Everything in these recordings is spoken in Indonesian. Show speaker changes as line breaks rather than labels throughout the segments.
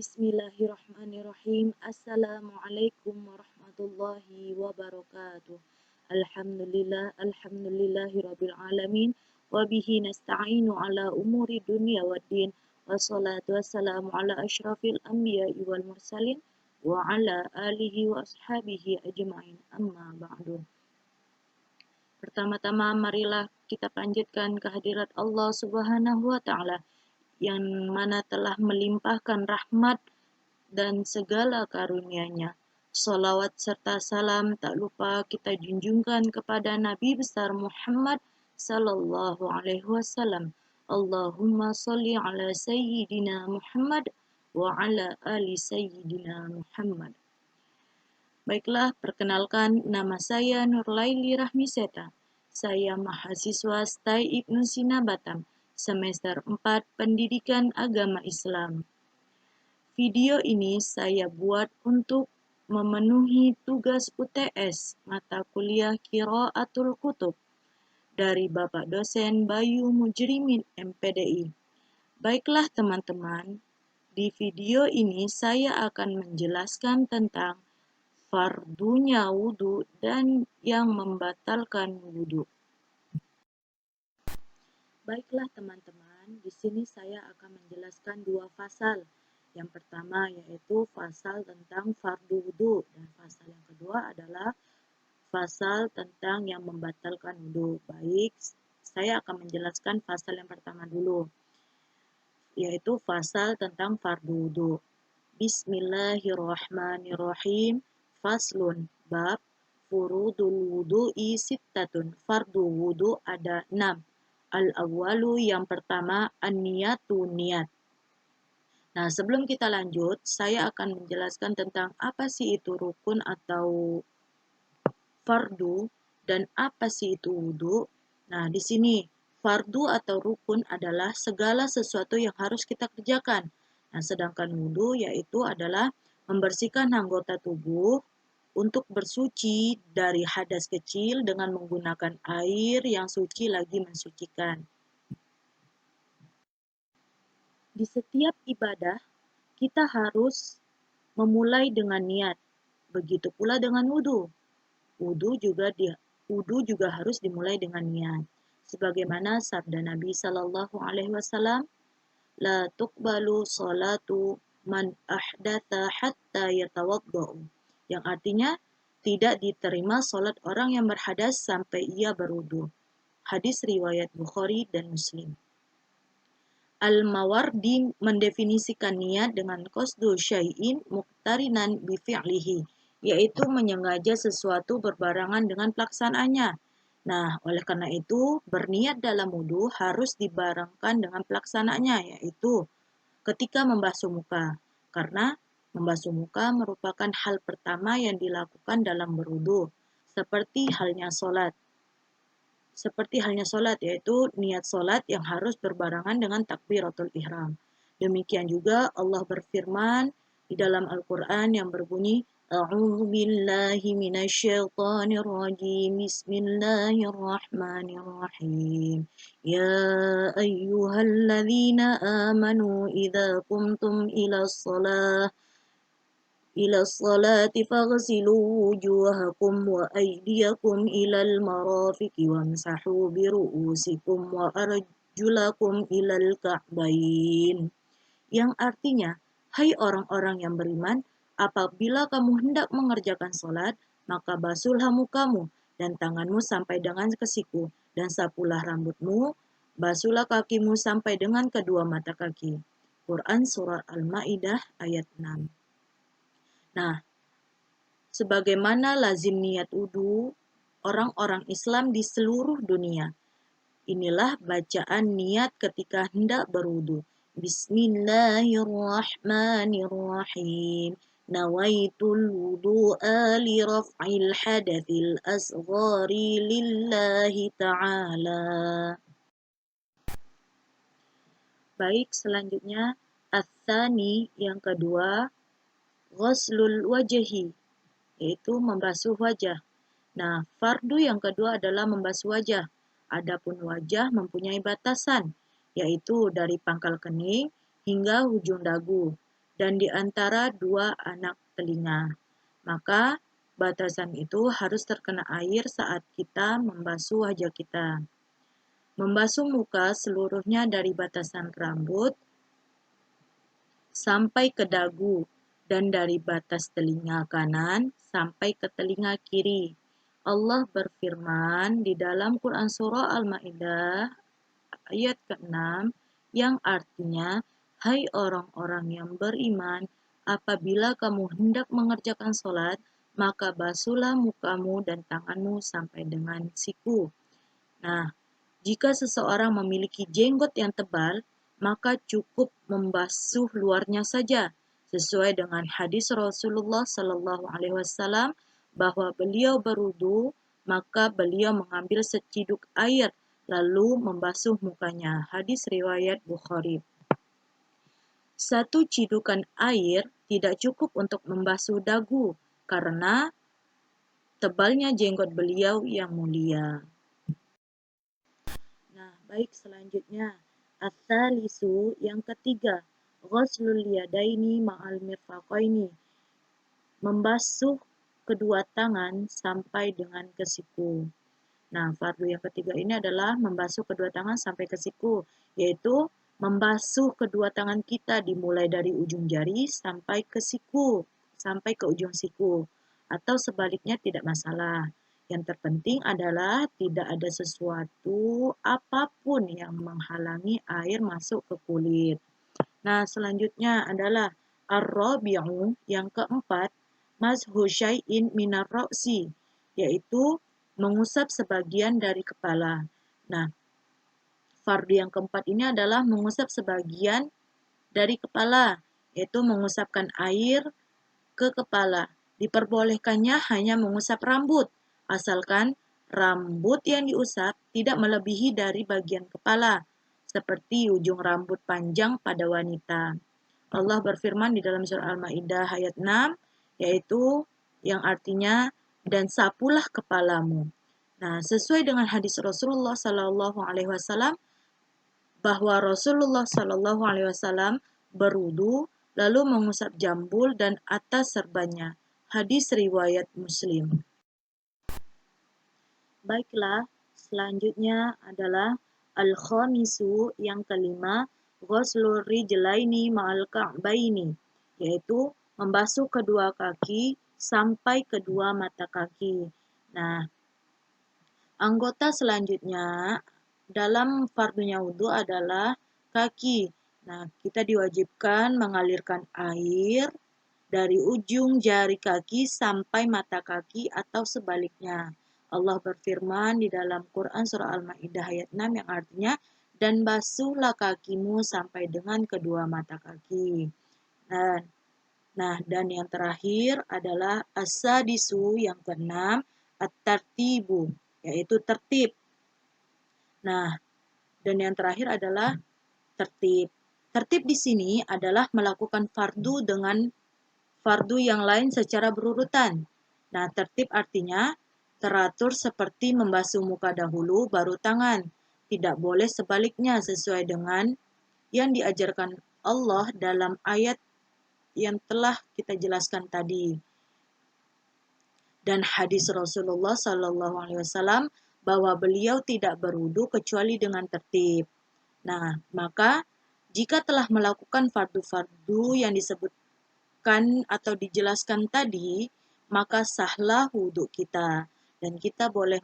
Bismillahirrahmanirrahim. Assalamualaikum warahmatullahi wabarakatuh. Alhamdulillahirabbil alamin wa bihi nasta'inu ala umuri dunya waddin. Wassalatu wassalamu ala asyrafil anbiya'i wal mursalin wa ala alihi wa ashabihi ajma'in. Amma ba'du. Pertama-tama marilah kita panjatkan kehadirat Allah Subhanahu wa taala yang mana telah melimpahkan rahmat dan segala karunia-Nya. Salawat serta salam tak lupa kita junjungkan kepada Nabi besar Muhammad sallallahu alaihi wasallam. Allahumma sholli ala sayyidina Muhammad wa ala ali sayyidina Muhammad. Baiklah, perkenalkan nama saya Nurlaili Rahmiseta. Saya mahasiswa STAI Ibnu Sina Batam, semester 4 Pendidikan Agama Islam. Video ini saya buat untuk memenuhi tugas UTS mata kuliah Qiraatul Kutub dari Bapak dosen Bayu Mujrimin MPDI. Baiklah teman-teman, di video ini saya akan menjelaskan tentang fardunya wudhu dan yang membatalkan wudhu. Baiklah teman-teman, di sini saya akan menjelaskan dua fasal. Yang pertama yaitu fasal tentang fardu wudhu dan fasal yang kedua adalah fasal tentang yang membatalkan wudhu. Baik, saya akan menjelaskan fasal yang pertama dulu, yaitu fasal tentang fardu wudhu. Bismillahirrahmanirrahim. Faslun, bab furudul wudhu'i sittatun. Fardu wudhu ada 6. Al-awwalu yang pertama an-niyatu niat. Nah, sebelum kita lanjut, saya akan menjelaskan tentang apa sih itu rukun atau fardu dan apa sih itu wudhu. Nah, di sini fardu atau rukun adalah segala sesuatu yang harus kita kerjakan. Nah, sedangkan wudhu yaitu adalah membersihkan anggota tubuh untuk bersuci dari hadas kecil dengan menggunakan air yang suci lagi mensucikan. Di setiap ibadah, kita harus memulai dengan niat. Begitu pula dengan wudhu. Wudhu juga harus dimulai dengan niat. Sebagaimana sabda Nabi Sallallahu Alaihi Wasallam, la tuqbalu salatu man ahdatha hatta yatawadda'u. Yang artinya, tidak diterima salat orang yang berhadas sampai ia berwudu. Hadis riwayat Bukhari dan Muslim. Al-Mawardi mendefinisikan niat dengan qasdu syai'in muqtarinan bi fi'lihi, yaitu menyengaja sesuatu berbarengan dengan pelaksanaannya. Nah, oleh karena itu, berniat dalam wudu harus dibarengkan dengan pelaksanaannya, yaitu ketika membasuh muka. Karena membasuh muka merupakan hal pertama yang dilakukan dalam berwudu, seperti halnya solat, yaitu niat solat yang harus berbarengan dengan takbiratul ihram. Demikian juga Allah berfirman di dalam Al-Quran yang berbunyi, A'udzu billahi minasyaitonir rajim. Bismillahirrahmanirrahim. Ya ayyuhalladzina amanu idza qumtum ila sholati faghsilu wujuhakum wa aydiyakum ilal marafiqi wamsahu biru'usikum wa arjulakum ilal ka'bain. Yang artinya, hai orang-orang yang beriman, apabila kamu hendak mengerjakan sholat, maka basuhlah mukamu dan tanganmu sampai dengan ke siku, dan sapulah rambutmu, basuhlah kakimu sampai dengan kedua mata kaki. Quran Surah Al-Ma'idah ayat 6. Nah, sebagaimana lazim niat wudu orang-orang Islam di seluruh dunia, inilah bacaan niat ketika hendak berwudu. Bismillahirrahmanirrahim. Nawaitul wudu'a li raf'il hadathil asghari lillahi ta'ala. Baik, selanjutnya ats-tsani yang kedua, ghuslul wajhi, yaitu membasuh wajah. Nah, fardu yang kedua adalah membasuh wajah. Adapun wajah mempunyai batasan, yaitu dari pangkal kening hingga ujung dagu. dan di antara dua anak telinga. Maka batasan itu harus terkena air saat kita membasuh wajah kita. Membasuh muka seluruhnya dari batasan rambut sampai ke dagu dan dari batas telinga kanan sampai ke telinga kiri. Allah berfirman di dalam Quran Surah Al-Ma'idah ayat ke-6 yang artinya, "Hai orang-orang yang beriman, apabila kamu hendak mengerjakan sholat, maka basuhlah mukamu dan tanganmu sampai dengan siku." Nah, jika seseorang memiliki jenggot yang tebal, maka cukup membasuh luarnya saja, sesuai dengan hadis Rasulullah Shallallahu Alaihi Wasallam bahwa beliau berwudu, maka beliau mengambil seciduk air lalu membasuh mukanya. Hadis riwayat Bukhari. Satu cidukan air tidak cukup untuk membasuh dagu karena tebalnya jenggot beliau yang mulia. Nah, baik selanjutnya. Ats-tsalisu yang ketiga, ghuslul yadaini ma'al mirfaqaini. Membasuh kedua tangan sampai dengan ke siku. Nah, fardu yang ketiga ini adalah membasuh kedua tangan sampai ke siku, yaitu membasuh kedua tangan kita dimulai dari ujung jari sampai ke siku, sampai ke ujung siku, atau sebaliknya tidak masalah. Yang terpenting adalah tidak ada sesuatu apapun yang menghalangi air masuk ke kulit. Nah, selanjutnya adalah ar-rabi'u yang keempat, mashu syai'in minar ra'si, yaitu mengusap sebagian dari kepala. Nah, fardu yang keempat ini adalah mengusap sebagian dari kepala, yaitu mengusapkan air ke kepala. Diperbolehkannya hanya mengusap rambut, asalkan rambut yang diusap tidak melebihi dari bagian kepala, seperti ujung rambut panjang pada wanita. Allah berfirman di dalam surah Al-Ma'idah ayat 6, yaitu yang artinya, dan sapulah kepalamu. Nah, sesuai dengan hadis Rasulullah Sallallahu Alaihi Wasallam bahwa Rasulullah Sallallahu Alaihi Wasallam berwudu lalu mengusap jambul dan atas serbannya. Hadis riwayat Muslim. Baiklah, selanjutnya adalah al-khamisu yang kelima, ghuslur rijlaini ma'al ka'baini, yaitu membasuh kedua kaki sampai kedua mata kaki. Nah, anggota selanjutnya dalam fardunya wudu adalah kaki. Nah, kita diwajibkan mengalirkan air dari ujung jari kaki sampai mata kaki atau sebaliknya. Allah berfirman di dalam Quran surah Al-Ma'idah ayat 6 yang artinya, dan basuhlah kakimu sampai dengan kedua mata kaki. Dan yang terakhir adalah as-sadisu yang keenam, at-tartibu, yaitu tertib. Nah, dan yang terakhir adalah tertib. Tertib di sini adalah melakukan fardu dengan fardu yang lain secara berurutan. Nah, tertib artinya teratur seperti membasuh muka dahulu baru tangan. Tidak boleh sebaliknya sesuai dengan yang diajarkan Allah dalam ayat yang telah kita jelaskan tadi. Dan hadis Rasulullah Sallallahu Alaihi Wasallam bahwa beliau tidak berwudu kecuali dengan tertib. Nah, maka jika telah melakukan fardu-fardu yang disebutkan atau dijelaskan tadi, maka sahlah wudhu kita dan kita boleh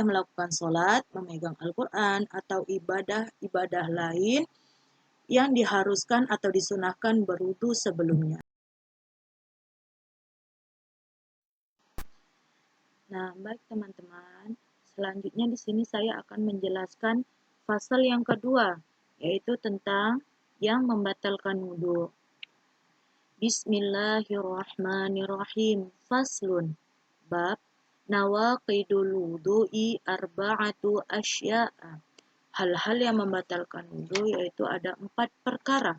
melakukan sholat, memegang Al-Quran atau ibadah-ibadah lain yang diharuskan atau disunahkan berwudhu sebelumnya. Nah, baik teman-teman, selanjutnya di sini saya akan menjelaskan fasal yang kedua, yaitu tentang yang membatalkan wudhu. Bismillahirrahmanirrahim. Faslun. Bab nawaqidul wudu'i arba'atu asya'a. Hal-hal yang membatalkan wudhu yaitu ada 4 perkara.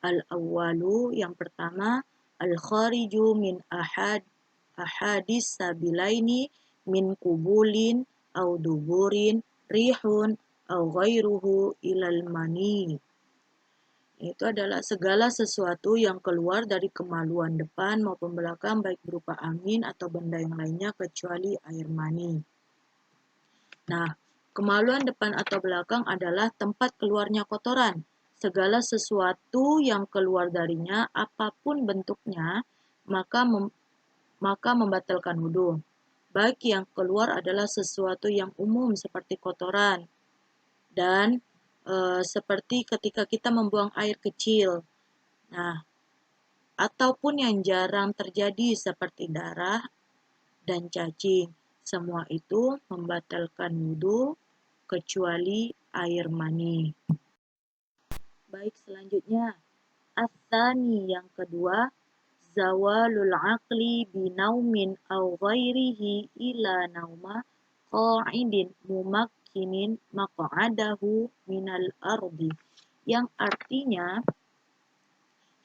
Al-awwalu, yang pertama, al-khariju min ahadis sabilaini min kubulin au duburin rihun au ghairuhu ilal mani. Itu adalah segala sesuatu yang keluar dari kemaluan depan maupun belakang, baik berupa angin atau benda yang lainnya kecuali air mani. Nah, kemaluan depan atau belakang adalah tempat keluarnya kotoran. Segala sesuatu yang keluar darinya, apapun bentuknya, maka membatalkan wudhu. Baik yang keluar adalah sesuatu yang umum seperti kotoran dan seperti ketika kita membuang air kecil. Nah, ataupun yang jarang terjadi seperti darah dan cacing. Semua itu membatalkan wudhu kecuali air mani. Baik, selanjutnya. Atsani yang kedua, zawalul aqli binaumin au ghairihi ila nauma qa'idin mumakkinin maq'adahu minal ardi. Yang artinya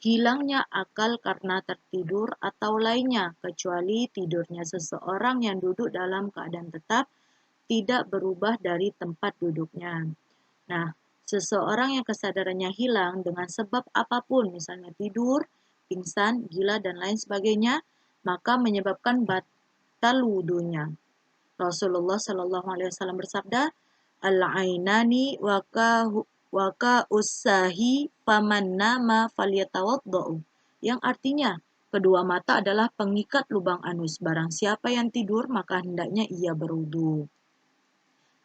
hilangnya akal karena tertidur atau lainnya, kecuali tidurnya seseorang yang duduk dalam keadaan tetap, tidak berubah dari tempat duduknya. Nah, seseorang yang kesadarannya hilang dengan sebab apapun, misalnya tidur, pingsan, gila, dan lain sebagainya, maka menyebabkan batal wudunya. Rasulullah Shallallahu Alaihi Wasallam bersabda, al-ainani waka usahi paman nama falyatawaddau. Yang artinya, kedua mata adalah pengikat lubang anus. Barang siapa yang tidur, maka hendaknya ia berwudu.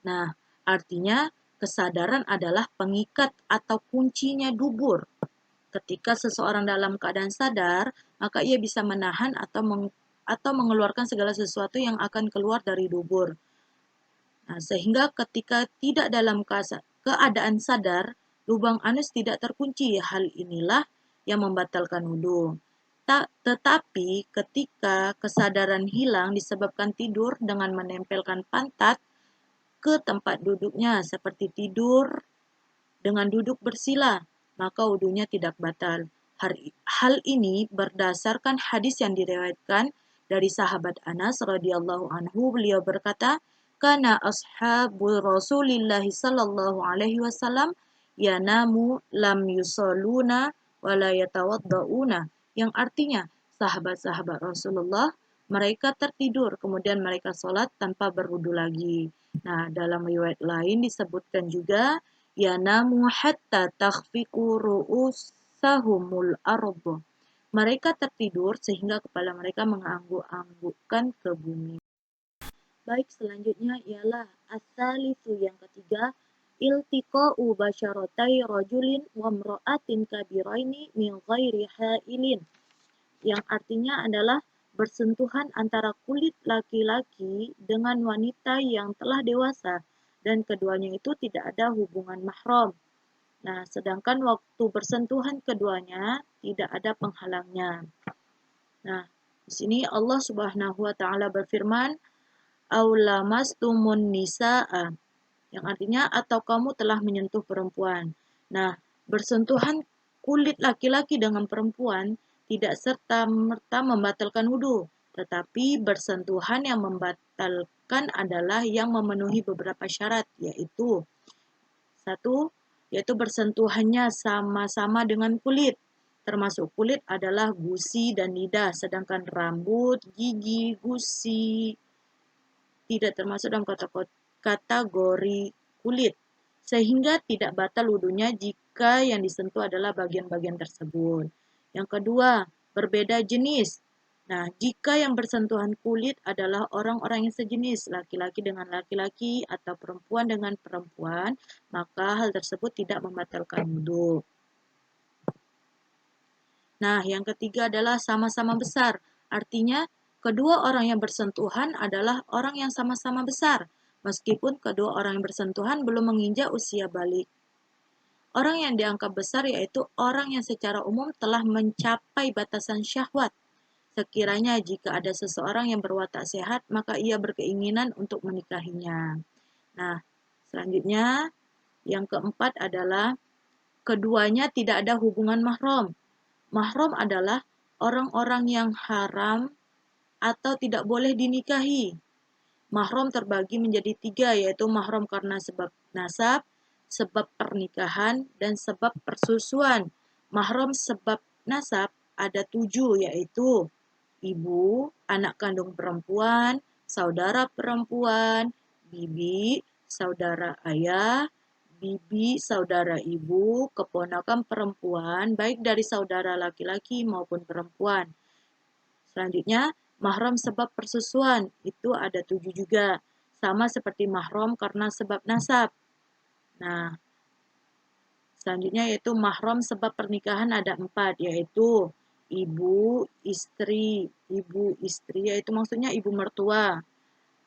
Nah, artinya kesadaran adalah pengikat atau kuncinya dubur. Ketika seseorang dalam keadaan sadar, maka ia bisa menahan atau mengeluarkan segala sesuatu yang akan keluar dari dubur. Nah, sehingga ketika tidak dalam keadaan sadar, lubang anus tidak terkunci. Hal inilah yang membatalkan wudhu. Tetapi ketika kesadaran hilang disebabkan tidur dengan menempelkan pantat ke tempat duduknya seperti tidur dengan duduk bersila, maka wudhunya tidak batal. Hal ini berdasarkan hadis yang diriwayatkan dari sahabat Anas radhiyallahu anhu. Beliau berkata, "Kana ashabul Rasulillah sallallahu alaihi wasallam yanamu lam yusalluna wa la yatawaddauna." Yang artinya, sahabat-sahabat Rasulullah mereka tertidur, kemudian mereka sholat tanpa berwudu lagi. Nah, dalam riwayat lain disebutkan juga, yanamu hatta takhfiqu ru'usahumul ardu. Mereka tertidur sehingga kepala mereka mengangguk-anggukkan ke bumi. Baik, selanjutnya ialah as-salisu yang ketiga, iltiqa'u basyaratai rajulin wa mra'atin kabiraini min ghairi ha'ilin. Yang artinya adalah bersentuhan antara kulit laki-laki dengan wanita yang telah dewasa dan keduanya itu tidak ada hubungan mahram. Nah, sedangkan waktu bersentuhan keduanya tidak ada penghalangnya. Nah, di sini Allah Subhanahu wa taala berfirman, "Aulamastumun nisaa", yang artinya atau kamu telah menyentuh perempuan. Nah, bersentuhan kulit laki-laki dengan perempuan tidak serta-merta membatalkan wudhu, tetapi bersentuhan yang membatalkan adalah yang memenuhi beberapa syarat, yaitu satu, yaitu bersentuhannya sama-sama dengan kulit. Termasuk kulit adalah gusi dan lidah, sedangkan rambut, gigi, gusi tidak termasuk dalam kategori kulit. Sehingga tidak batal wudhunya jika yang disentuh adalah bagian-bagian tersebut. Yang kedua, berbeda jenis. Nah, jika yang bersentuhan kulit adalah orang-orang yang sejenis, laki-laki dengan laki-laki atau perempuan dengan perempuan, maka hal tersebut tidak membatalkan wudhu. Nah, yang ketiga adalah sama-sama besar. Artinya, kedua orang yang bersentuhan adalah orang yang sama-sama besar, meskipun kedua orang yang bersentuhan belum menginjak usia balik. Orang yang dianggap besar yaitu orang yang secara umum telah mencapai batasan syahwat. Sekiranya jika ada seseorang yang berwatak sehat, maka ia berkeinginan untuk menikahinya. Nah, selanjutnya yang keempat adalah keduanya tidak ada hubungan mahram. Mahram adalah orang-orang yang haram atau tidak boleh dinikahi. Mahram terbagi menjadi tiga, yaitu mahram karena sebab nasab, sebab pernikahan, dan sebab persusuan. Mahram sebab nasab ada 7, yaitu ibu, anak kandung perempuan, saudara perempuan, bibi, saudara ayah, bibi, saudara ibu, keponakan perempuan, baik dari saudara laki-laki maupun perempuan. Selanjutnya, mahram sebab persusuan, itu ada 7 juga. Sama seperti mahram karena sebab nasab. Nah, selanjutnya yaitu mahram sebab pernikahan ada 4, yaitu ibu, istri yaitu maksudnya ibu mertua.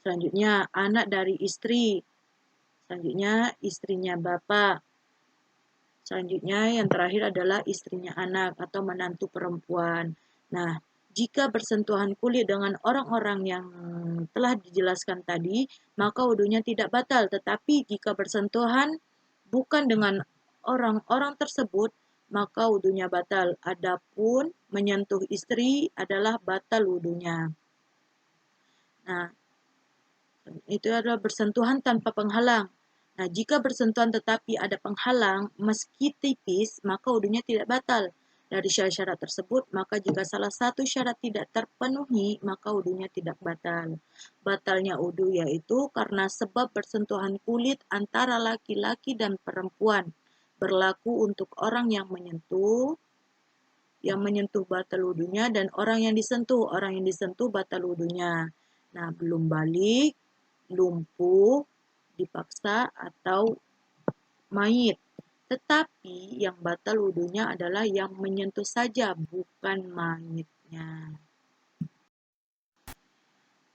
Selanjutnya, anak dari istri. Selanjutnya, istrinya bapak. Selanjutnya, yang terakhir adalah istrinya anak atau menantu perempuan. Nah, jika bersentuhan kulit dengan orang-orang yang telah dijelaskan tadi, maka wudunya tidak batal. Tetapi jika bersentuhan bukan dengan orang-orang tersebut, maka wudunya batal. Adapun menyentuh istri adalah batal wudunya. Nah, itu adalah bersentuhan tanpa penghalang. Nah, jika bersentuhan tetapi ada penghalang, meski tipis, maka wudunya tidak batal. Dari syarat-syarat tersebut, maka jika salah satu syarat tidak terpenuhi, maka wudunya tidak batal. Batalnya wudu yaitu karena sebab bersentuhan kulit antara laki-laki dan perempuan. Berlaku untuk orang yang menyentuh batal wudunya, dan orang yang disentuh batal wudunya. Nah, belum balik, lumpuh, dipaksa, atau mayit. Tetapi yang batal wudunya adalah yang menyentuh saja, bukan mayitnya.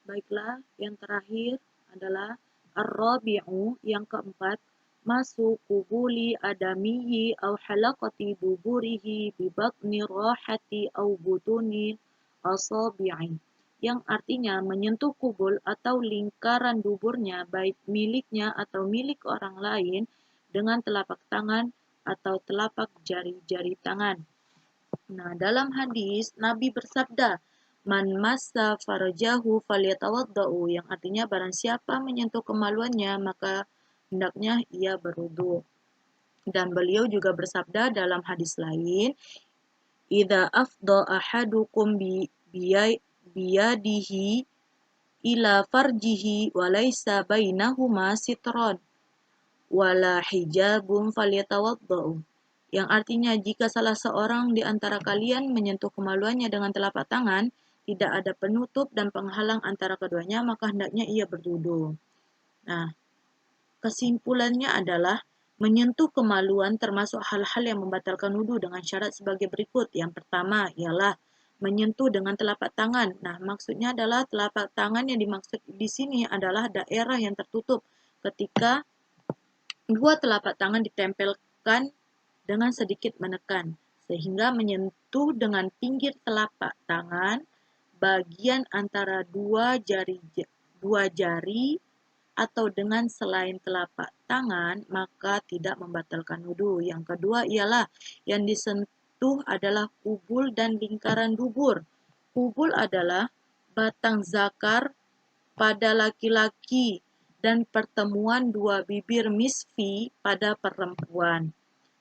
Baiklah, yang terakhir adalah ar-rabi'u, yang keempat, masuk kubuli adamihi au halaqati duburihi bibakni rahati au butuni asabi'i, yang artinya menyentuh kubul atau lingkaran duburnya, baik miliknya atau milik orang lain, dengan telapak tangan atau telapak jari-jari tangan. Nah, dalam hadis Nabi bersabda, "Man massa farajahu falyatawaddau," yang artinya barang siapa menyentuh kemaluannya maka hendaknya ia berwudu. Dan beliau juga bersabda dalam hadis lain, "Idza afdha ahadukum biyadihi ila farjihi wa laisa bainahuma sitron wala hijabun falyatawaddau," yang artinya jika salah seorang di antara kalian menyentuh kemaluannya dengan telapak tangan, tidak ada penutup dan penghalang antara keduanya, maka hendaknya ia berwudu. Nah, kesimpulannya adalah menyentuh kemaluan termasuk hal-hal yang membatalkan wudu dengan syarat sebagai berikut. Yang pertama ialah menyentuh dengan telapak tangan. Nah, maksudnya adalah telapak tangan yang dimaksud di sini adalah daerah yang tertutup ketika dua telapak tangan ditempelkan dengan sedikit menekan, sehingga menyentuh dengan pinggir telapak tangan bagian antara dua jari atau dengan selain telapak tangan, maka tidak membatalkan wudu. Yang kedua ialah yang disentuh adalah kubul dan lingkaran dubur. Kubul adalah batang zakar pada laki-laki dan pertemuan dua bibir misfi pada perempuan.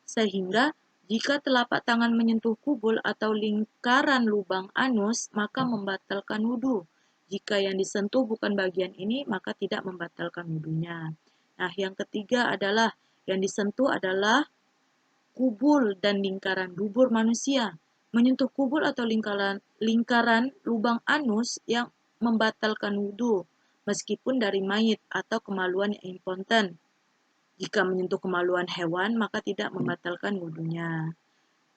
Sehingga jika telapak tangan menyentuh kubul atau lingkaran lubang anus, maka membatalkan wudu. Jika yang disentuh bukan bagian ini, maka tidak membatalkan wudunya. Nah, yang ketiga adalah yang disentuh adalah kubul dan lingkaran dubur manusia. Menyentuh kubul atau lingkaran lubang anus yang membatalkan wudu, meskipun dari mayit atau kemaluan yang impoten. Jika menyentuh kemaluan hewan, maka tidak membatalkan wudunya.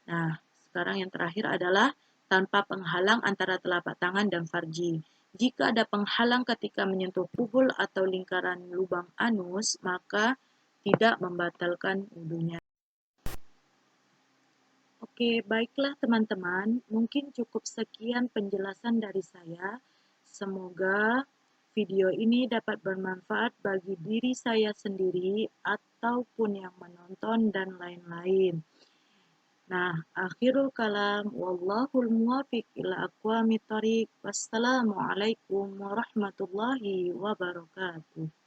Nah, sekarang yang terakhir adalah tanpa penghalang antara telapak tangan dan farji. Jika ada penghalang ketika menyentuh kubul atau lingkaran lubang anus, maka tidak membatalkan wudunya. Oke, baiklah teman-teman. Mungkin cukup sekian penjelasan dari saya. Semoga video ini dapat bermanfaat bagi diri saya sendiri ataupun yang menonton dan lain-lain. Nah, akhirul kalam, wallahul muwafiq ila aqwamit thoriq. Wassalamualaikum warahmatullahi wabarakatuh.